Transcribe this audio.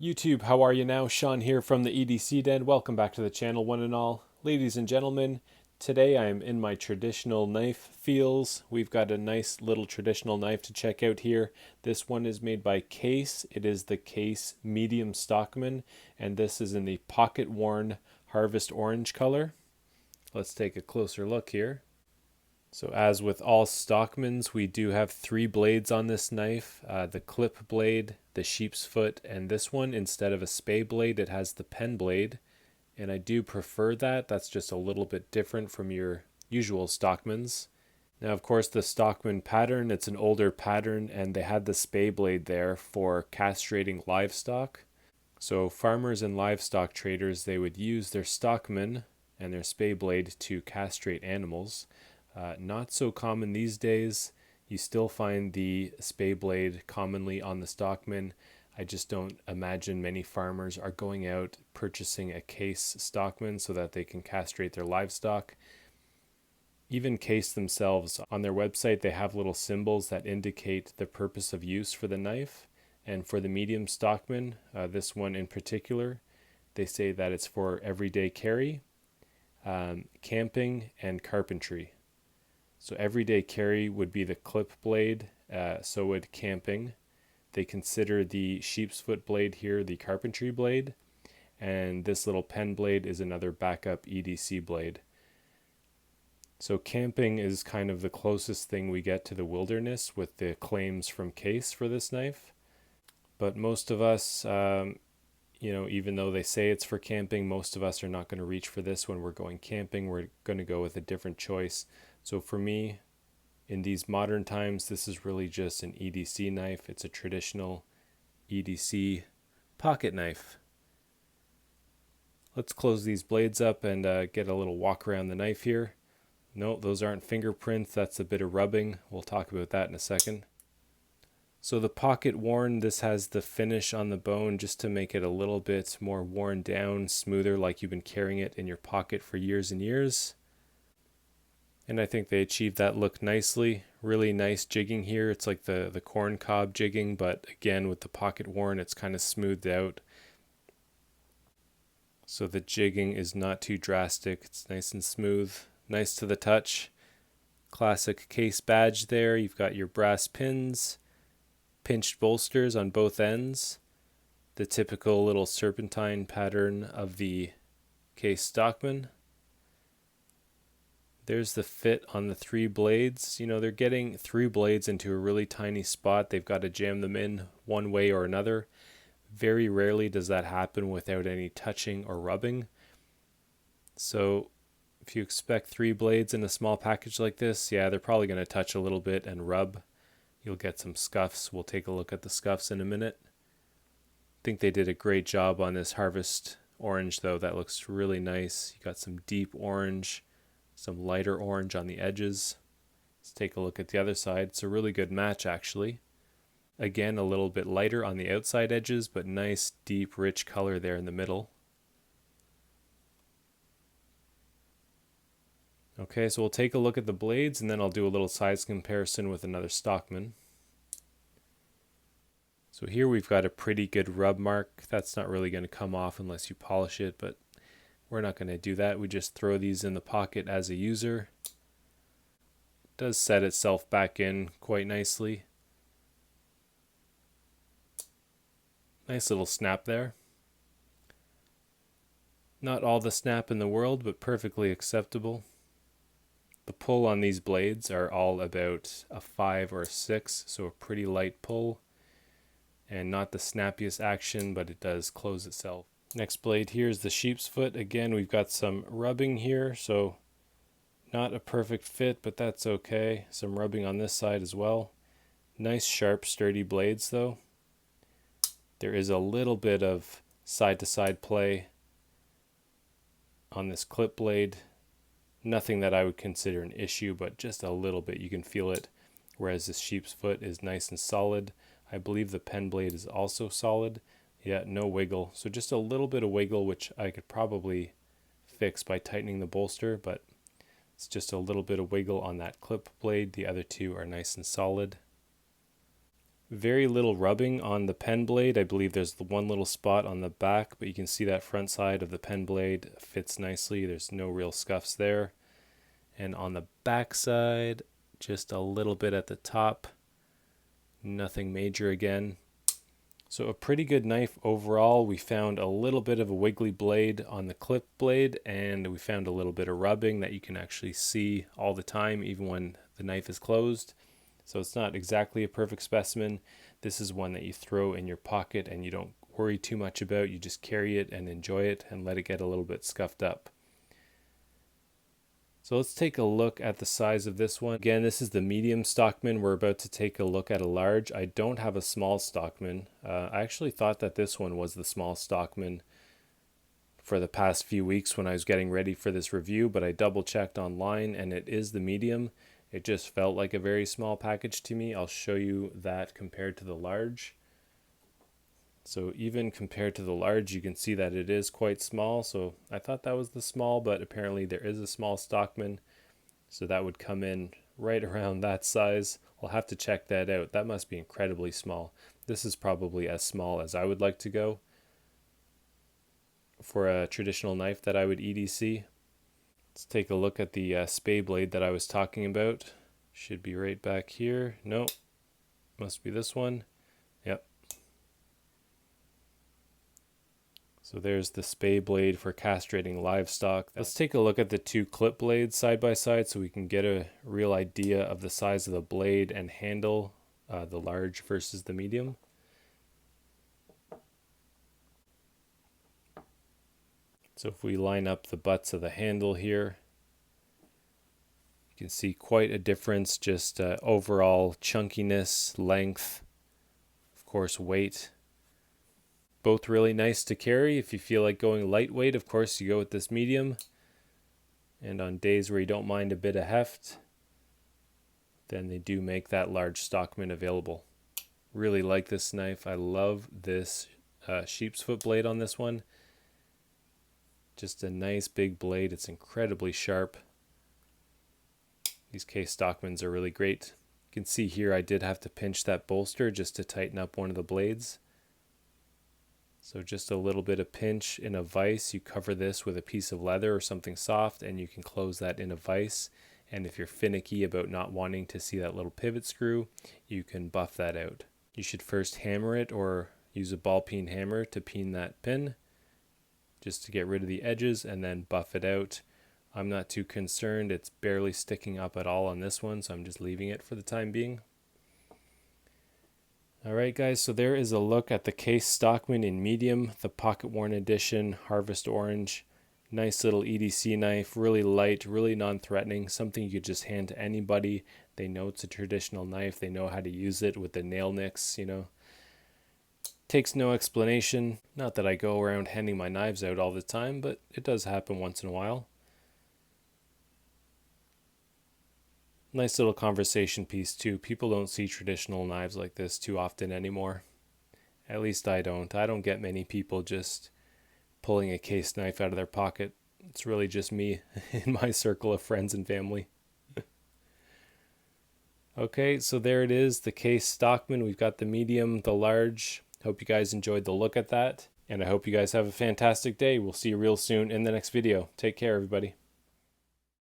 YouTube, how are you now? Sean here from the EDC Den. Welcome back to the channel, one and all. Ladies and gentlemen, today I am in my traditional knife feels. We've got a nice little traditional knife to check out here. This one is made by Case. It is the Case Medium Stockman, and this is in the pocket-worn harvest orange color. Let's take a closer look here. So as with all Stockmans, we do have three blades on this knife. The clip blade, the sheep's foot, and this one, instead of a spay blade, it has the pen blade. And I do prefer that. That's just a little bit different from your usual Stockmans. Now, of course, the Stockman pattern, it's an older pattern, and they had the spay blade there for castrating livestock. So farmers and livestock traders, they would use their Stockman and their spay blade to castrate animals. Not so common these days. You still find the spay blade commonly on the Stockman. I just don't imagine many farmers are going out purchasing a Case Stockman so that they can castrate their livestock. Even Case themselves, on their website, they have little symbols that indicate the purpose of use for the knife. And for the medium Stockman, this one in particular, they say that it's for everyday carry, camping, and carpentry. So everyday carry would be the clip blade, so would camping. They consider the sheep's foot blade here the carpentry blade, and this little pen blade is another backup EDC blade. So camping is kind of the closest thing we get to the wilderness with the claims from Case for this knife. But most of us, even though they say it's for camping, most of us are not going to reach for this when we're going camping. We're going to go with a different choice. So for me, in these modern times, this is really just an EDC knife. It's a traditional EDC pocket knife. Let's close these blades up and get a little walk around the knife here. No, those aren't fingerprints. That's a bit of rubbing. We'll talk about that in a second. So the pocket worn, this has the finish on the bone just to make it a little bit more worn down, smoother, like you've been carrying it in your pocket for years and years. And I think they achieved that look nicely. Really nice jigging here. It's like the corn cob jigging, but again, with the pocket worn, it's kind of smoothed out. So the jigging is not too drastic. It's nice and smooth. Nice to the touch. Classic Case badge there. You've got your brass pins, pinched bolsters on both ends. The typical little serpentine pattern of the Case Stockman. There's the fit on the three blades. They're getting three blades into a really tiny spot. They've got to jam them in one way or another. Very rarely does that happen without any touching or rubbing. So if you expect three blades in a small package like this, yeah, they're probably going to touch a little bit and rub. You'll get some scuffs. We'll take a look at the scuffs in a minute. I think they did a great job on this harvest orange though. That looks really nice. You got some deep orange, some lighter orange on the edges. Let's take a look at the other side. It's a really good match actually. Again, a little bit lighter on the outside edges, but nice, deep, rich color there in the middle. Okay, so we'll take a look at the blades and then I'll do a little size comparison with another Stockman. So here we've got a pretty good rub mark. That's not really going to come off unless you polish it, but we're not going to do that. We just throw these in the pocket as a user. It does set itself back in quite nicely. Nice little snap there. Not all the snap in the world, but perfectly acceptable. The pull on these blades are all about a 5 or a 6, so a pretty light pull. And not the snappiest action, but it does close itself. Next blade here is the sheep's foot. Again, we've got some rubbing here, so not a perfect fit, but that's okay. Some rubbing on this side as well. Nice, sharp, sturdy blades though. There is a little bit of side-to-side play on this clip blade. Nothing that I would consider an issue, but just a little bit. You can feel it, whereas this sheep's foot is nice and solid. I believe the pen blade is also solid. Yeah, no wiggle. So just a little bit of wiggle, which I could probably fix by tightening the bolster, but it's just a little bit of wiggle on that clip blade. The other two are nice and solid. Very little rubbing on the pen blade. I believe there's the one little spot on the back, but you can see that front side of the pen blade fits nicely. There's no real scuffs there. And on the back side, just a little bit at the top. Nothing major again. So a pretty good knife overall. We found a little bit of a wiggly blade on the clip blade, and we found a little bit of rubbing that you can actually see all the time, even when the knife is closed. So it's not exactly a perfect specimen. This is one that you throw in your pocket and you don't worry too much about. You just carry it and enjoy it and let it get a little bit scuffed up. So let's take a look at the size of this one. Again, this is the medium Stockman. We're about to take a look at a large. I don't have a small Stockman. I actually thought that this one was the small Stockman for the past few weeks when I was getting ready for this review, but I double checked online and it is the medium. It just felt like a very small package to me. I'll show you that compared to the large. So even compared to the large, you can see that it is quite small. So I thought that was the small, but apparently there is a small Stockman. So that would come in right around that size. I'll have to check that out. That must be incredibly small. This is probably as small as I would like to go for a traditional knife that I would EDC. Let's take a look at the spade blade that I was talking about. Should be right back here. Nope, must be this one. Yep. So there's the spade blade for castrating livestock. Let's take a look at the two clip blades side by side so we can get a real idea of the size of the blade and handle, the large versus the medium. So if we line up the butts of the handle here, you can see quite a difference, just overall chunkiness, length, of course weight. Both really nice to carry. If you feel like going lightweight, of course you go with this medium. And on days where you don't mind a bit of heft, then they do make that large Stockman available. Really like this knife. I love this sheep's foot blade on this one. Just a nice big blade. It's incredibly sharp. These Case Stockmans are really great. You can see here I did have to pinch that bolster just to tighten up one of the blades. So just a little bit of pinch in a vise. You cover this with a piece of leather or something soft and you can close that in a vise. And if you're finicky about not wanting to see that little pivot screw, you can buff that out. You should first hammer it or use a ball peen hammer to peen that pin, just to get rid of the edges, and then buff it out. I'm not too concerned. It's barely sticking up at all on this one, so I'm just leaving it for the time being. Alright guys, so there is a look at the Case Stockman in medium, the pocket worn edition, Harvest Orange. Nice little EDC knife, really light, really non-threatening, something you could just hand to anybody. They know it's a traditional knife, they know how to use it with the nail nicks, you know. Takes no explanation. Not that I go around handing my knives out all the time, but it does happen once in a while. Nice little conversation piece too. People don't see traditional knives like this too often anymore. At least I don't. I don't get many people just pulling a case knife out of their pocket. It's really just me in my circle of friends and family. Okay, so there it is, the Case Stockman. We've got the medium, the large. Hope you guys enjoyed the look at that. And I hope you guys have a fantastic day. We'll see you real soon in the next video. Take care, everybody.